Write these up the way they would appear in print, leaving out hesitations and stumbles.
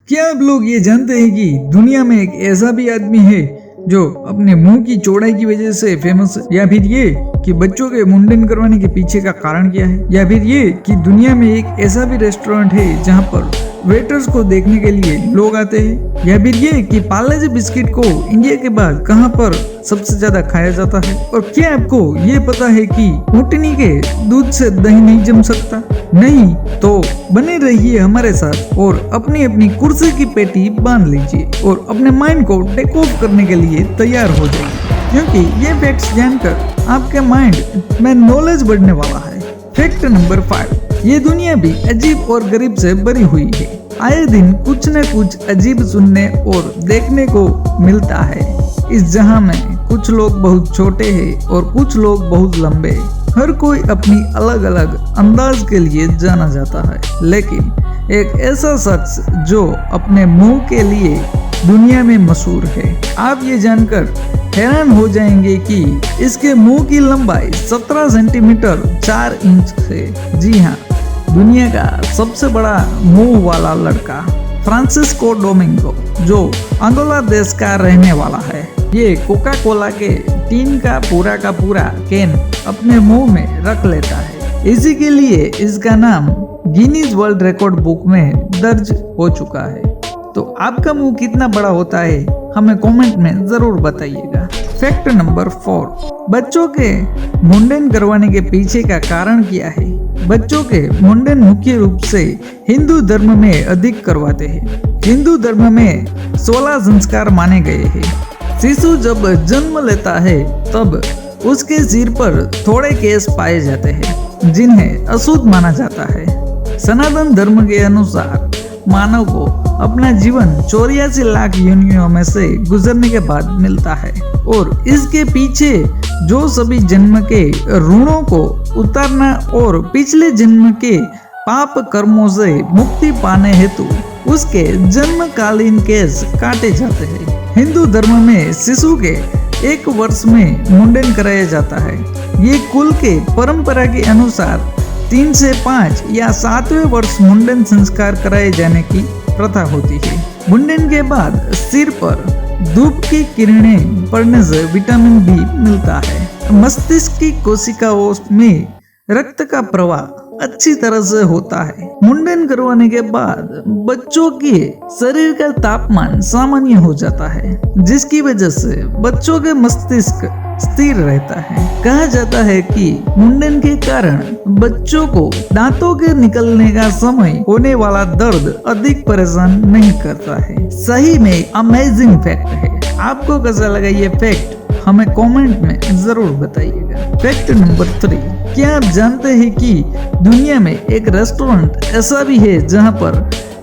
क्या आप लोग ये जानते हैं कि दुनिया में एक ऐसा भी आदमी है जो अपने मुंह की चौड़ाई की वजह से फेमस है? या फिर ये कि बच्चों के मुंडन करवाने के पीछे का कारण क्या है? या फिर ये कि दुनिया में एक ऐसा भी रेस्टोरेंट है जहाँ पर वेटर्स को देखने के लिए लोग आते हैं? या फिर ये कि पार्ले जी बिस्किट को इंडिया के बाद कहाँ पर सबसे ज्यादा खाया जाता है? और क्या आपको ये पता है कि ऊँटनी के दूध से दही नहीं जम सकता? नहीं तो बने रहिए हमारे साथ और अपनी अपनी कुर्सी की पेटी बांध लीजिए और अपने माइंड को टेक ऑफ करने के लिए तैयार हो जाइए, क्योंकि ये फैक्ट्स जानकर आपके माइंड में नॉलेज बढ़ने वाला है। फैक्ट नंबर 5, ये दुनिया भी अजीब और गरीब से भरी हुई है। आए दिन कुछ न कुछ अजीब सुनने और देखने को मिलता है। इस जहां में कुछ लोग बहुत छोटे हैं और कुछ लोग बहुत लंबे। हर कोई अपनी अलग अलग अंदाज के लिए जाना जाता है, लेकिन एक ऐसा शख्स जो अपने मुंह के लिए दुनिया में मशहूर है। आप ये जानकर हैरान हो जाएंगे कि इसके मुंह की लंबाई 17 सेंटीमीटर 4 इंच है। जी हाँ, दुनिया का सबसे बड़ा मुंह वाला लड़का फ्रांसिस्को डोमिंगो, जो अंगोला देश का रहने वाला है, ये कोका कोला के टीन का पूरा कैन अपने मुंह में रख लेता है। इसी के लिए इसका नाम गिनीज वर्ल्ड रिकॉर्ड बुक में दर्ज हो चुका है। तो आपका मुंह कितना बड़ा होता है हमें कमेंट में जरूर बताइएगा। फैक्ट नंबर 4, बच्चों के मुंडन करवाने के पीछे का कारण क्या है? बच्चों के मुंडन मुख्य रूप से हिंदू धर्म में अधिक करवाते हैं। हिंदू धर्म में 16 संस्कार माने गए हैं। शिशु जब जन्म लेता है तब उसके सिर पर थोड़े केस पाए जाते हैं जिन्हें अशुद्ध माना जाता है। सनातन धर्म के अनुसार मानव को अपना जीवन 84 लाख योनियों में से गुजरने के बाद मिलता है और इसके पीछे जो सभी जन्म के ऋणों को उतारना और पिछले जन्म के पाप कर्मों से मुक्ति पाने हेतु उसके जन्मकालीन केस काटे जाते हैं। हिंदू धर्म में शिशु के 1 वर्ष में मुंडन कराया जाता है। ये कुल के परंपरा के अनुसार 3 से 5 या 7वें वर्ष मुंडन संस्कार कराए जाने की प्रथा होती है। मुंडन के बाद सिर पर धूप की किरणें पड़ने से विटामिन बी मिलता है। मस्तिष्क की कोशिकाओं में रक्त का प्रवाह अच्छी तरह से होता है। मुंडन करवाने के बाद बच्चों के शरीर का तापमान सामान्य हो जाता है, जिसकी वजह से बच्चों के मस्तिष्क स्थिर रहता है। कहा जाता है कि मुंडन के कारण बच्चों को दांतों के निकलने का समय होने वाला दर्द अधिक परेशान नहीं करता है। सही में अमेजिंग फैक्ट है। आपको कैसा लगा ये फैक्ट हमें कमेंट में जरूर बताइएगा। फैक्ट नंबर 3, क्या आप जानते हैं कि दुनिया में एक रेस्टोरेंट ऐसा भी है जहां पर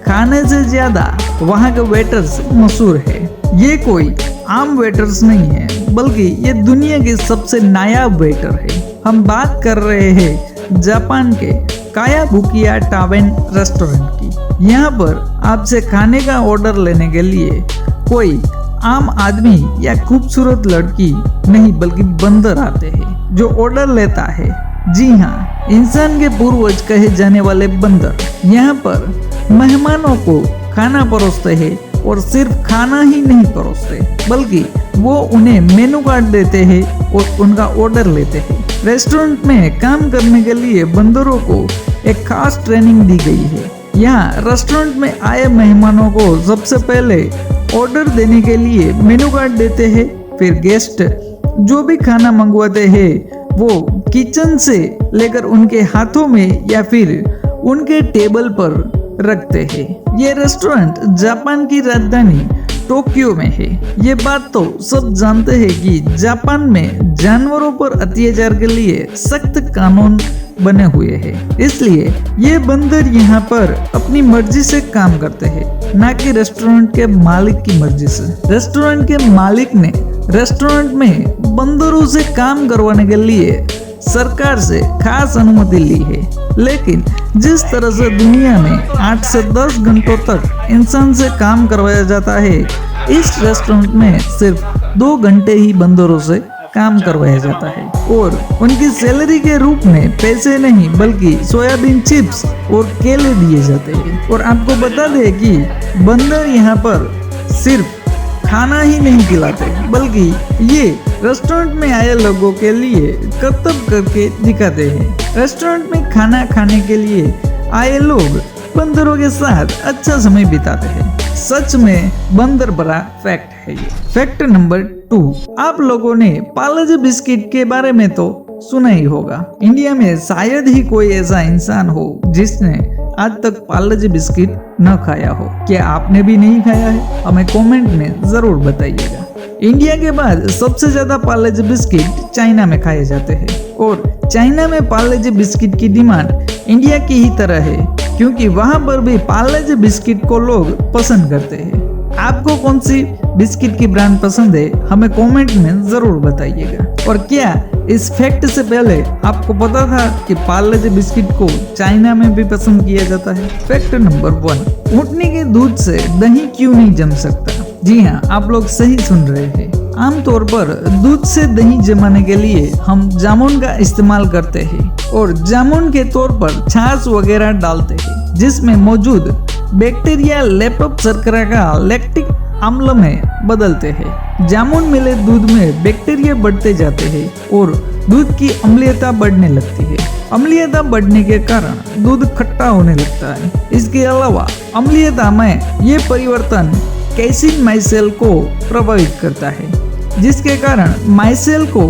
खाने से ज्यादा वहां के वेटर्स मशहूर है? ये कोई आम वेटर्स नहीं है, बल्कि ये दुनिया के सबसे नायाब वेटर है। हम बात कर रहे हैं जापान के कायाबुकिया टावेन रेस्टोरेंट की। यहाँ पर आपसे खाने का ऑर्डर लेने के लिए कोई आम आदमी या खूबसूरत लड़की नहीं, बल्कि बंदर आते हैं जो ऑर्डर लेता है। जी हाँ, इंसान के पूर्वज कहे जाने वाले बंदर यहाँ पर मेहमानों को खाना परोसते हैं और सिर्फ खाना ही नहीं परोसते, बल्कि वो उन्हें मेनू कार्ड देते हैं और उनका ऑर्डर लेते हैं। रेस्टोरेंट में काम करने के लिए बंदरों को एक खास ट्रेनिंग दी गई है। यहाँ रेस्टोरेंट में आए मेहमानों को सबसे पहले ऑर्डर देने के लिए मेनू कार्ड देते हैं, फिर गेस्ट जो भी खाना मंगवाते हैं वो किचन से लेकर उनके हाथों में या फिर उनके टेबल पर रखते हैं। ये रेस्टोरेंट जापान की राजधानी टोक्यो में है। ये बात तो सब जानते हैं कि जापान में जानवरों पर अत्याचार के लिए सख्त कानून बने हुए हैं, इसलिए ये बंदर यहाँ पर अपनी मर्जी से काम करते हैं, ना कि रेस्टोरेंट के मालिक की मर्जी से। रेस्टोरेंट के मालिक ने रेस्टोरेंट में बंदरों से काम करवाने के लिए सरकार से खास अनुमति ली है, लेकिन जिस तरह से दुनिया में 8 से 10 घंटों तक इंसान से काम करवाया जाता है, इस रेस्टोरेंट में सिर्फ 2 घंटे ही बंदरों से काम करवाया जाता है और उनकी सैलरी के रूप में पैसे नहीं बल्कि सोयाबीन चिप्स और केले दिए जाते हैं। और आपको बता दें कि बंदर यहाँ पर सिर्फ खाना ही नहीं खिलाते बल्कि ये रेस्टोरेंट में आए लोगों के लिए कर्तव्य करके दिखाते हैं। रेस्टोरेंट में खाना खाने के लिए आए लोग बंदरों के साथ अच्छा समय बिताते हैं। सच में बंदर बड़ा फैक्ट है ये। फैक्ट नंबर 2, आप लोगों ने पार्ले बिस्किट के बारे में तो सुना ही होगा। इंडिया में शायद ही कोई ऐसा इंसान हो जिसने आज तक पार्ले बिस्किट न खाया हो। क्या आपने भी नहीं खाया है? हमें कमेंट में जरूर बताइएगा। इंडिया के बाद सबसे ज्यादा पार्ले बिस्किट चाइना में खाए जाते हैं और चाइना में पार्ले बिस्किट की डिमांड इंडिया की ही तरह है क्योंकि वहां पर भी पार्ले बिस्किट को लोग पसंद करते हैं। आपको कौन सी बिस्किट की ब्रांड पसंद है हमें कमेंट में जरूर बताइएगा। और क्या इस फैक्ट से पहले आपको पता था कि पार्ले बिस्किट को चाइना में भी पसंद किया जाता है? फैक्ट नंबर 1, ऊँटनी के दूध से दही क्यों नहीं जम सकता? जी हाँ, आप लोग सही सुन रहे हैं। आमतौर पर दूध से दही जमाने के लिए हम जामुन का इस्तेमाल करते हैं और जामुन के तौर पर छाछ वगैरह डालते हैं जिसमें मौजूद बैक्टीरिया लेप्टोस्पिरा का लैक्टिक अम्ल में बदलते हैं। जामुन मिले दूध में बैक्टीरिया बढ़ते जाते हैं और दूध की अम्लीयता बढ़ने लगती है। अम्लीयता बढ़ने के कारण दूध खट्टा होने लगता है। इसके अलावा अम्लीयता में ये परिवर्तन कैसीन माइसेल को प्रभावित करता है जिसके कारण माइसेल को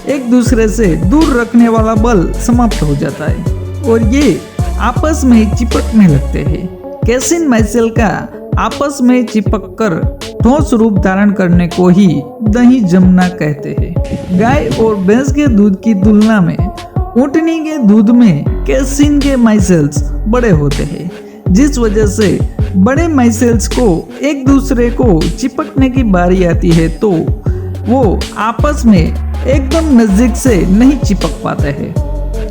एक दूसरे से दूर रखने वाला बल समाप्त हो जाता है और ये आपस में चिपकने लगते हैं। कैसीन माइसेल का आपस में चिपक कर ठोस रूप धारण करने को ही दही जमना कहते हैं। गाय और भैंस के दूध की तुलना में ऊँटनी के दूध में कैसीन के माइसेल्स बड़े होते हैं जिस वजह से बड़े माइसेल्स को एक दूसरे को चिपकने की बारी आती है तो वो आपस में एकदम नजदीक से नहीं चिपक पाते हैं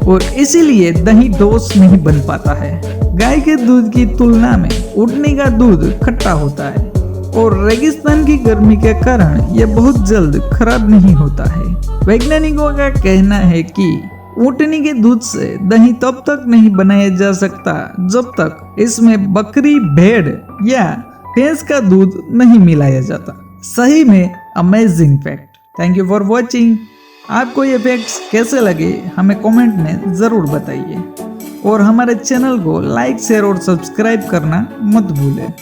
और इसीलिए दही ठोस नहीं बन पाता है। गाय के दूध की तुलना में ऊँटनी का दूध खट्टा होता है और रेगिस्तान की गर्मी के कारण यह बहुत जल्द खराब नहीं होता है। वैज्ञानिकों का कहना है कि ऊँटनी के दूध से दही तब तक नहीं बनाया जा सकता जब तक इसमें बकरी, भेड़ या भैंस का दूध नहीं मिलाया जाता। सही में amazing fact. Thank you for watching. आपको ये फैक्ट्स कैसे लगे हमें कमेंट में ज़रूर बताइए और हमारे चैनल को लाइक, शेयर और सब्सक्राइब करना मत भूलें।